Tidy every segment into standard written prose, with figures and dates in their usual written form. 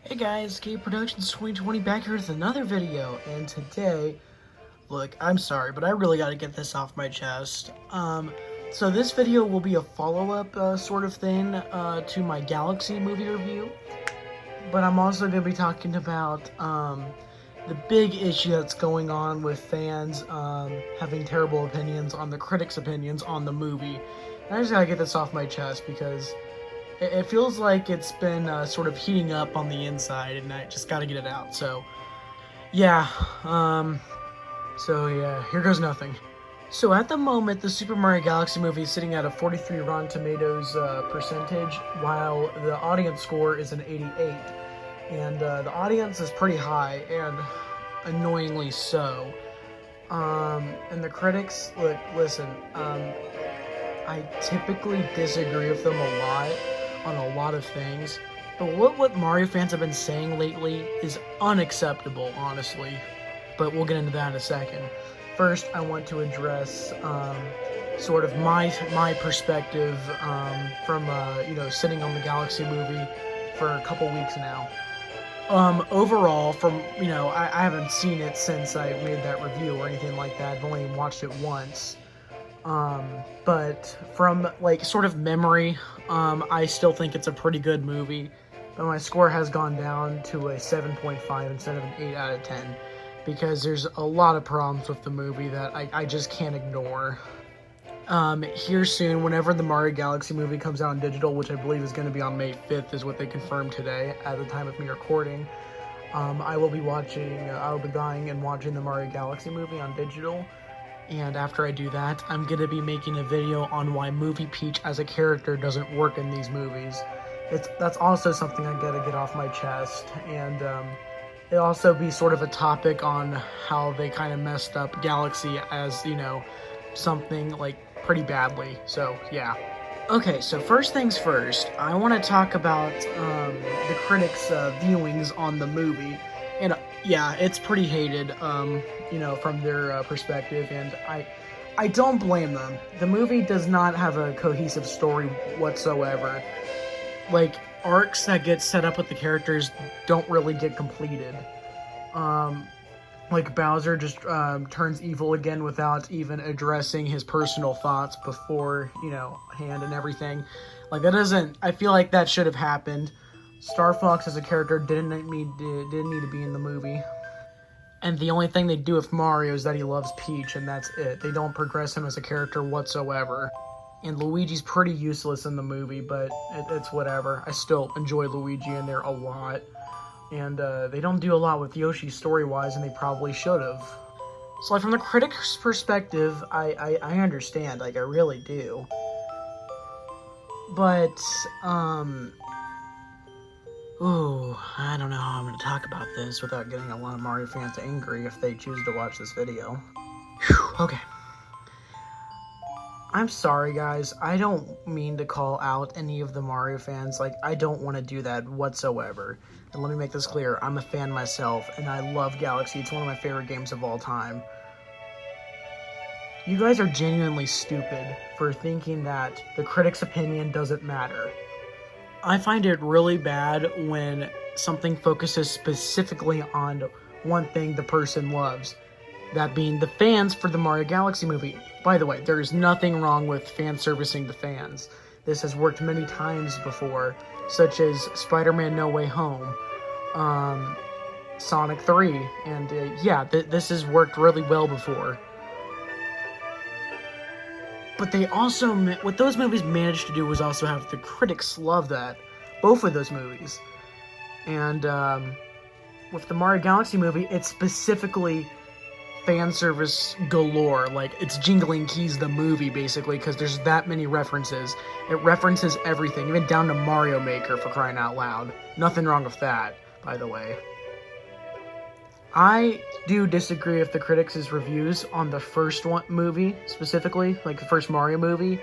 Hey guys, Gabe Productions 2020 back here with another video, and today, look, I'm sorry, but I really gotta get this off my chest. So this video will be a follow-up sort of thing to my Galaxy movie review, but I'm also gonna be talking about the big issue that's going on with fans having terrible opinions on the critics' opinions on the movie. And I just gotta get this off my chest because it feels like it's been sort of heating up on the inside, and I just got to get it out. Yeah, here goes nothing. So at the moment, the Super Mario Galaxy movie is sitting at a 43 Rotten Tomatoes percentage, while the audience score is an 88. And the audience is pretty high, and annoyingly so. And the critics, look, listen, I typically disagree with them a lot on a lot of things, but what Mario fans have been saying lately is unacceptable, honestly. But we'll get into that in a second. First, I want to address sort of my perspective from sitting on the Galaxy movie for a couple weeks now. Overall, I haven't seen it since I made that review or anything like that. I've only watched it once. But from, sort of memory, I still think it's a pretty good movie, but my score has gone down to a 7.5 instead of an 8 out of 10, because there's a lot of problems with the movie that I just can't ignore. Here soon, whenever the Mario Galaxy movie comes out on digital, which I believe is going to be on May 5th, is what they confirmed today at the time of me recording, I will be going and watching the Mario Galaxy movie on digital. And after I do that, I'm going to be making a video on why Movie Peach as a character doesn't work in these movies. That's also something I gotta get off my chest. And it'll also be sort of a topic on how they kind of messed up Galaxy as, something, pretty badly. So, yeah. Okay, so first things first, I want to talk about the critics' viewings on the movie. And yeah, it's pretty hated, from their perspective, and I don't blame them. The movie does not have a cohesive story whatsoever. Arcs that get set up with the characters don't really get completed. Bowser just turns evil again without even addressing his personal thoughts beforehand and everything. I feel like that should have happened. Star Fox as a character didn't need to be in the movie. And the only thing they do with Mario is that he loves Peach, and that's it. They don't progress him as a character whatsoever. And Luigi's pretty useless in the movie, but it's whatever. I still enjoy Luigi in there a lot. And they don't do a lot with Yoshi story-wise, and they probably should have. So, from the critic's perspective, I understand. I really do. But, ooh, I don't know how I'm going to talk about this without getting a lot of Mario fans angry if they choose to watch this video. Whew, okay. I'm sorry, guys. I don't mean to call out any of the Mario fans. I don't want to do that whatsoever. And let me make this clear. I'm a fan myself, and I love Galaxy. It's one of my favorite games of all time. You guys are genuinely stupid for thinking that the critic's opinion doesn't matter. I find it really bad when something focuses specifically on one thing the person loves, that being the fans for the Mario Galaxy movie. By the way, there is nothing wrong with fan servicing the fans. This has worked many times before, such as Spider-Man No Way Home, Sonic 3, and this has worked really well before. But what those movies managed to do was also have the critics love that. Both of those movies. And with the Mario Galaxy movie, it's specifically fan service galore. It's Jingling Keys the movie, basically, because there's that many references. It references everything, even down to Mario Maker, for crying out loud. Nothing wrong with that, by the way. I do disagree with the critics' reviews on the first movie, specifically, the first Mario movie,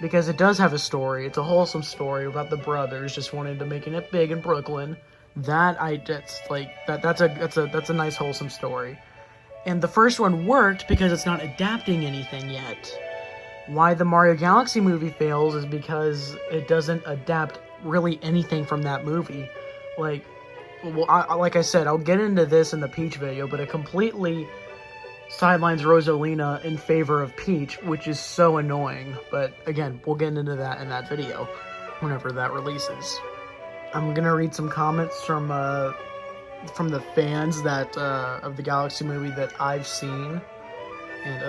because it does have a story. It's a wholesome story about the brothers just wanting to making it big in Brooklyn. That's a nice wholesome story. And the first one worked because it's not adapting anything yet. Why the Mario Galaxy movie fails is because it doesn't adapt really anything from that movie. well, like I said, I'll get into this in the Peach video, but it completely sidelines Rosalina in favor of Peach, which is so annoying. But again, we'll get into that in that video whenever that releases. I'm gonna read some comments from the fans that of the Galaxy movie that I've seen, and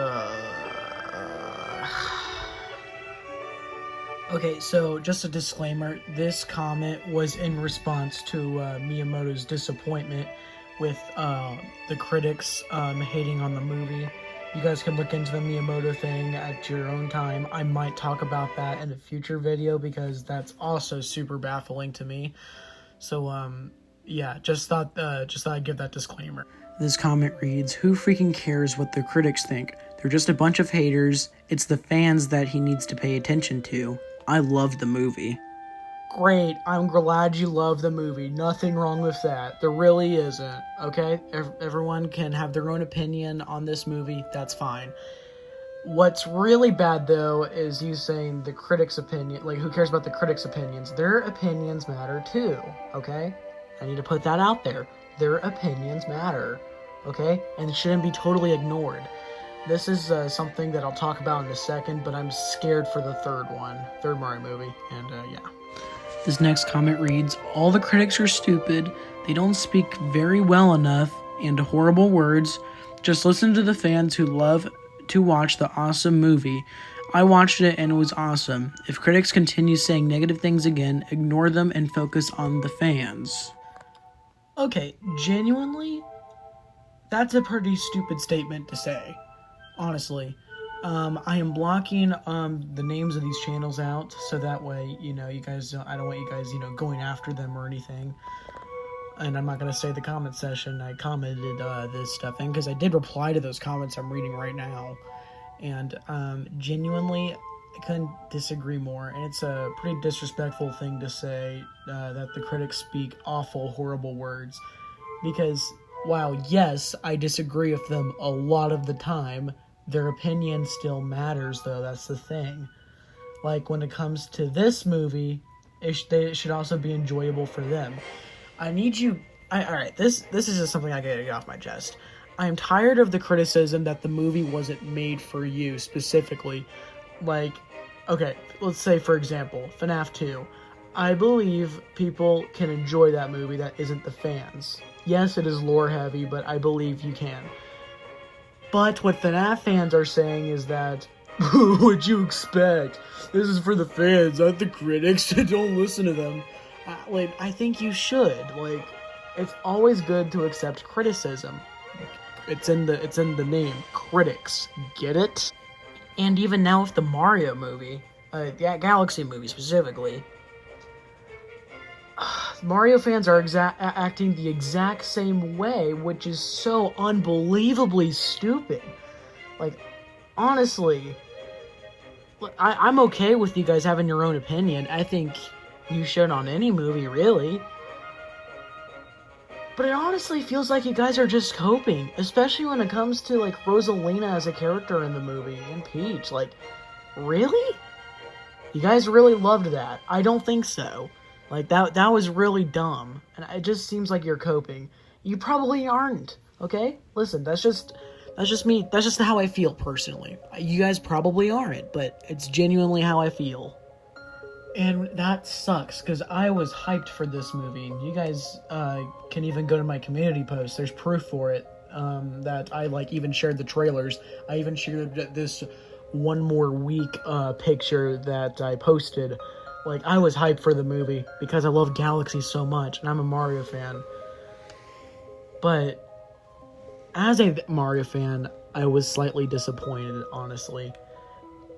okay, so just a disclaimer, this comment was in response to Miyamoto's disappointment with the critics hating on the movie. You guys can look into the Miyamoto thing at your own time. I might talk about that in a future video because that's also super baffling to me. So, yeah, just thought I'd give that disclaimer. This comment reads, "Who freaking cares what the critics think? They're just a bunch of haters. It's the fans that he needs to pay attention to. I love the movie." Great, I'm glad you love the movie. Nothing wrong with that. There really isn't, okay? Everyone can have their own opinion on this movie. That's fine. What's really bad, though, is you saying the critics' opinion. Like, who cares about the critics' opinions? Their opinions matter, too, okay? I need to put that out there. Their opinions matter, okay? And it shouldn't be totally ignored. This is something that I'll talk about in a second, but I'm scared for the third Mario movie, and yeah. This next comment reads, "All the critics are stupid, they don't speak very well enough, and horrible words. Just listen to the fans who love to watch the awesome movie. I watched it and it was awesome. If critics continue saying negative things again, ignore them and focus on the fans." Okay, genuinely, that's a pretty stupid statement to say. Honestly, I am blocking the names of these channels out so that way, you guys don't, I don't want you guys, going after them or anything. And I'm not going to say the comment section I commented this stuff in, because I did reply to those comments I'm reading right now. And genuinely, I couldn't disagree more. And it's a pretty disrespectful thing to say that the critics speak awful, horrible words. Because while, yes, I disagree with them a lot of the time, their opinion still matters, though. That's the thing. Like, when it comes to this movie, it should also be enjoyable for them. I need you... Alright, this is just something I gotta get off my chest. I am tired of the criticism that the movie wasn't made for you, specifically. Like, okay, let's say, for example, FNAF 2. I believe people can enjoy that movie that isn't the fans. Yes, it is lore-heavy, but I believe you can. But what FNAF fans are saying is that, what'd you expect? This is for the fans, not the critics. Don't listen to them. I think you should. Like, it's always good to accept criticism. It's in the name, critics. Get it? And even now with the Mario movie, Galaxy movie specifically, Mario fans are acting the exact same way, which is so unbelievably stupid. Like, honestly, I'm okay with you guys having your own opinion. I think you should on any movie, really. But it honestly feels like you guys are just coping, especially when it comes to, like, Rosalina as a character in the movie, and Peach. Like, really? You guys really loved that? I don't think so. Like, that was really dumb, and it just seems like you're coping. You probably aren't, okay? Listen, that's just me, that's just how I feel, personally. You guys probably aren't, but it's genuinely how I feel. And that sucks, because I was hyped for this movie. You guys can even go to my community post, there's proof for it, that I, even shared the trailers. I even shared this one more week picture that I posted. Like, I was hyped for the movie because I love Galaxy so much, and I'm a Mario fan. But as a Mario fan, I was slightly disappointed, honestly.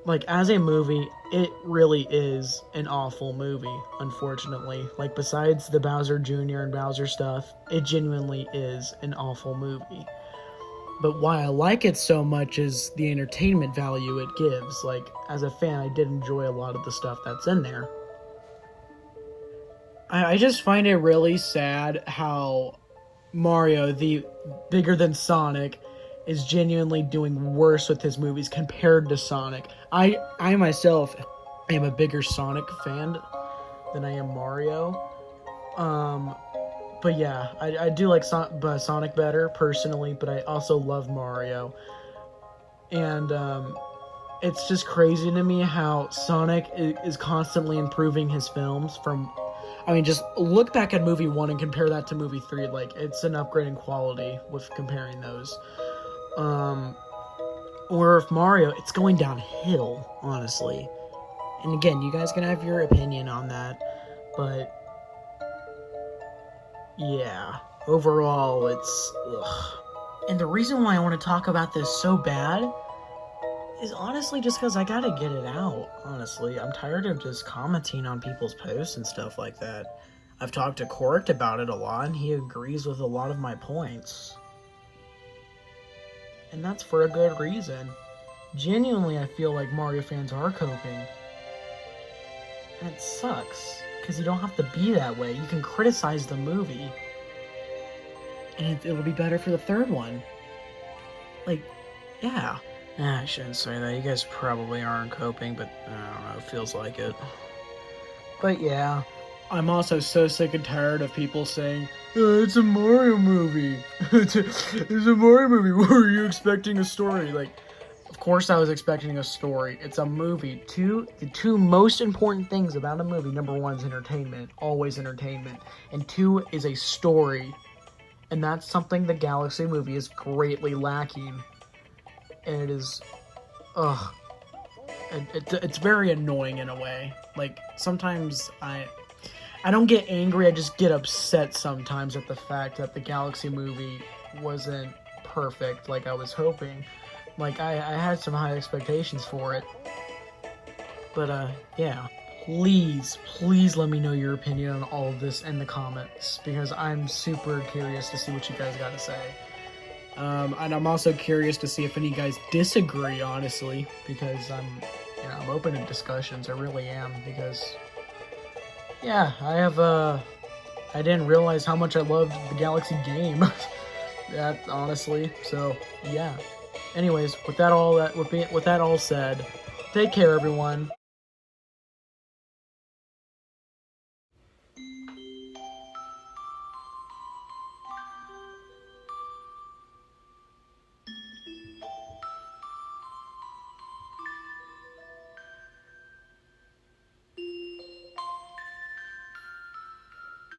Like, as a movie, it really is an awful movie, unfortunately. Like, besides the Bowser Jr. and Bowser stuff, it genuinely is an awful movie. But why I like it so much is the entertainment value it gives. Like, as a fan, I did enjoy a lot of the stuff that's in there. I just find it really sad how Mario, the bigger than Sonic, is genuinely doing worse with his movies compared to Sonic. I myself am a bigger Sonic fan than I am Mario. But yeah, I do like Sonic better personally, but I also love Mario. And it's just crazy to me how Sonic is constantly improving his films from. I mean, just look back at movie 1 and compare that to movie 3. Like, it's an upgrade in quality with comparing those. Or if Mario, it's going downhill, honestly. And again, you guys can have your opinion on that, but yeah, overall, it's ugh. And the reason why I want to talk about this so bad is honestly just because I gotta get it out. Honestly, I'm tired of just commenting on people's posts and stuff like that. I've talked to Cork about it a lot, and he agrees with a lot of my points. And that's for a good reason. Genuinely, I feel like Mario fans are coping. And it sucks, because you don't have to be that way. You can criticize the movie, and it'll be better for the third one. Like, yeah. I shouldn't say that. You guys probably aren't coping, but I don't know, it feels like it. But yeah. I'm also so sick and tired of people saying, it's a Mario movie. It's a Mario movie. Were you expecting a story? Like, of course I was expecting a story. It's a movie. The two most important things about a movie, number 1 is entertainment. Always entertainment. And 2 is a story. And that's something the Galaxy movie is greatly lacking. And it is, it's very annoying in a way. Like, sometimes I don't get angry, I just get upset sometimes at the fact that the Galaxy movie wasn't perfect like I was hoping. Like, I had some high expectations for it. But, yeah. Please let me know your opinion on all of this in the comments, because I'm super curious to see what you guys got to say. And I'm also curious to see if any of you guys disagree, honestly, because I'm open to discussions. I really am, because, yeah, I didn't realize how much I loved the Galaxy game. That, honestly, so, yeah. Anyways, with that all said, take care, everyone.